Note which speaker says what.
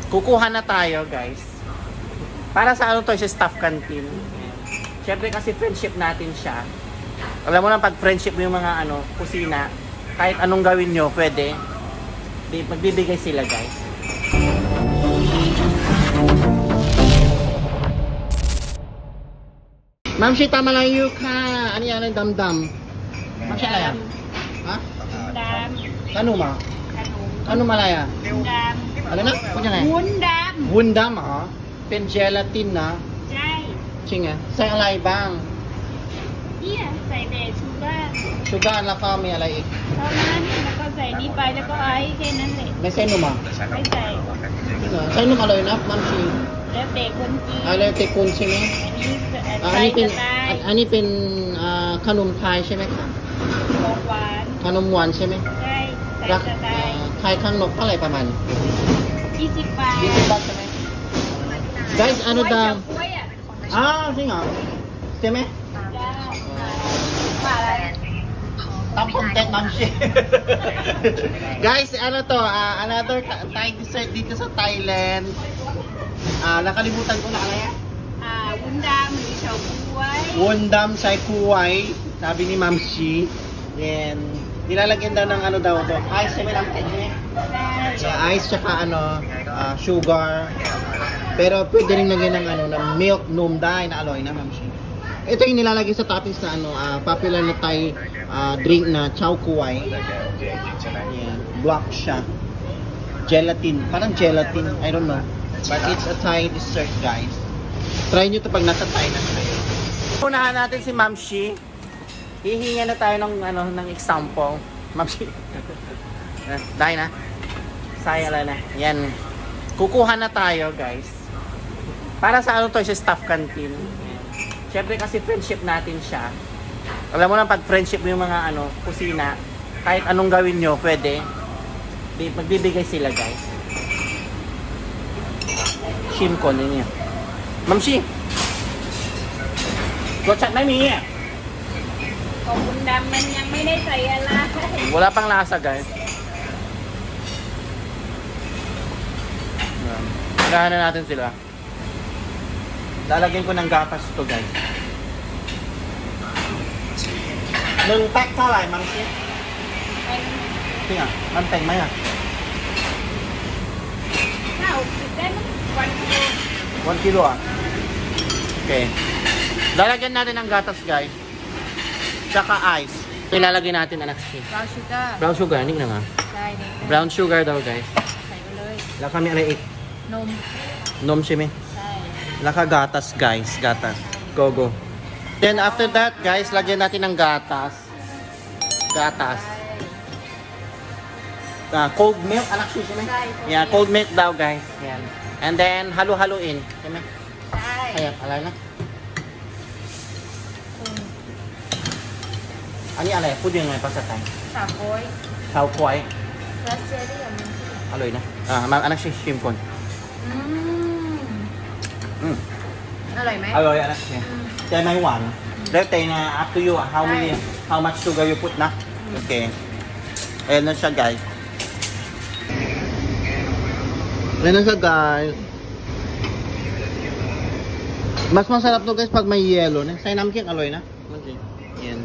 Speaker 1: Kukuha na tayo, guys. Para sa ano to, sa staff canteen. Siyempre kasi friendship natin siya. Alam mo lang, pag friendship mo yung mga ano, kusina, kahit anong gawin nyo, pwede. Magbibigay sila, guys. Ma'am, si tama lang yung ka. Ano yan, damdam? Ma'am, si Alaya? Ha?
Speaker 2: Wundam.
Speaker 1: Kano ma? Kano malaya?
Speaker 2: Wundam.
Speaker 1: Ano na? Kunya na?
Speaker 2: Wundam.
Speaker 1: Wundam, ha? Pen gelatin na.
Speaker 2: ใช่
Speaker 1: Chinga. Sa alay bang?
Speaker 2: เนี่ยใส่แต่ชูการ์
Speaker 1: Sugar na ka, may alay ik.
Speaker 2: เท่านั้นแล้วก็ใส่นี่ไปแล้วก็ไอซ์แค่นั้นแหละ
Speaker 1: May seno ma?
Speaker 2: ไม่ใส่
Speaker 1: Sa inyo aloy na, ma'am si.
Speaker 2: แล้วแต่คนกิน
Speaker 1: Alay te kun si me.
Speaker 2: อันนี้ใส่
Speaker 1: อันนี้เป็น
Speaker 2: สไตล์
Speaker 1: ขนมไทยใช่ไหมคะ
Speaker 2: ของหวาน
Speaker 1: ขนมหวานใช่ไหม
Speaker 2: ใช่ใส่
Speaker 1: รัก
Speaker 2: สไตล์
Speaker 1: ไทยข้างนอกเท่าไหร่ประมาณ
Speaker 2: 20 บาท
Speaker 1: 20 บาทใช่ไหม Guys, ano daw?
Speaker 2: กล้วยอ่ะ
Speaker 1: Sige nga. ใช่ไหม
Speaker 2: จ้าว่าอะไร
Speaker 1: Tapos tet ma'am siya. Guys, ano to, another Thai dessert dito sa Thailand. Nakalimutan ko na ano yan?
Speaker 2: วุ้นดำหรือเฉาก๊วย
Speaker 1: Wondam Chai Kuwai, sabi ni Ma'am Shi. Yan. Nilalagyan daw ng ano daw to. Ice, sabi lang niya.
Speaker 2: ใช่
Speaker 1: Ice tsaka ano, sugar. Pero pwede rin lagyan ng ano, ng milk numday na aloy na Ma'am Shi. Ito yung nilalagay sa toppings na ano, popular na Thai drink na Chao Kuwai. Yan. Black siya. Gelatin. Parang gelatin. I don't know. But it's a Thai dessert, guys. Try nyo ito pag nasa Thai na tayo. Unahan natin si Ma'am Shi. Hihinga na tayo ng, ano, ng example. Ma'am Shi. Dahil na. Sayala na. Yan. Kukuha na tayo, guys. Para sa ano to, sa staff canteen. Siyempre kasi friendship natin siya. Alam mo lang, pag friendship mo yung mga ano, kusina, kahit anong gawin nyo, pwede. Magbibigay sila, guys. Shimko na niya. Ma'am Shi. รสชาติไม่มีอ่ะ
Speaker 2: ของวุ้นดำมันยังไม่ได้ใส่อะไร
Speaker 1: Wala pang lasa, guys. Lahan na natin sila. Lalagyan ko ng gatas to, guys. Nung pack เท่าไหร่ Ma'am Shi? จริงอ่ะ มันแต่งไหมอ่ะ
Speaker 2: ถ้า60ได้มั้ง1 กิโล
Speaker 1: 1 kilo ah. Okay. Lalagyan natin ng gatas, guys. Tsaka ice. Ilalagay natin, anak Shi.
Speaker 2: brown sugar
Speaker 1: Brown sugar, hindi na nga.
Speaker 2: ใช่นี่
Speaker 1: Brown sugar daw, guys.
Speaker 2: ใส่ไปเลย
Speaker 1: Laka kami alay ik.
Speaker 2: นม
Speaker 1: Nom shime.
Speaker 2: ใช่
Speaker 1: Laka gatas, guys. Gatas. Go, go. Then after that, guys, lagyan natin ng gatas. Gatas. Cold milk, anak Shi, shime. Yeah, cold milk daw, guys. Yan. And then, halo-haloin. Shime.
Speaker 2: ใช่
Speaker 1: Ayan, alay na. Ano yung alay? Food yung may pasatay.
Speaker 2: สามโอย
Speaker 1: Sao kway.
Speaker 2: รัสเซียได้ยังไง
Speaker 1: Aloy na. Anak Shi, shimpon.
Speaker 2: อร่อยไหม
Speaker 1: Aloy, anak Shi. Kaya may one. Dahil na up to you, how much sugar you put na. Okay. Ayan na siya, guys. Ayan na siya, guys. Mas masarap to, guys, pag may yellow na. Say namking aloy na. Yan.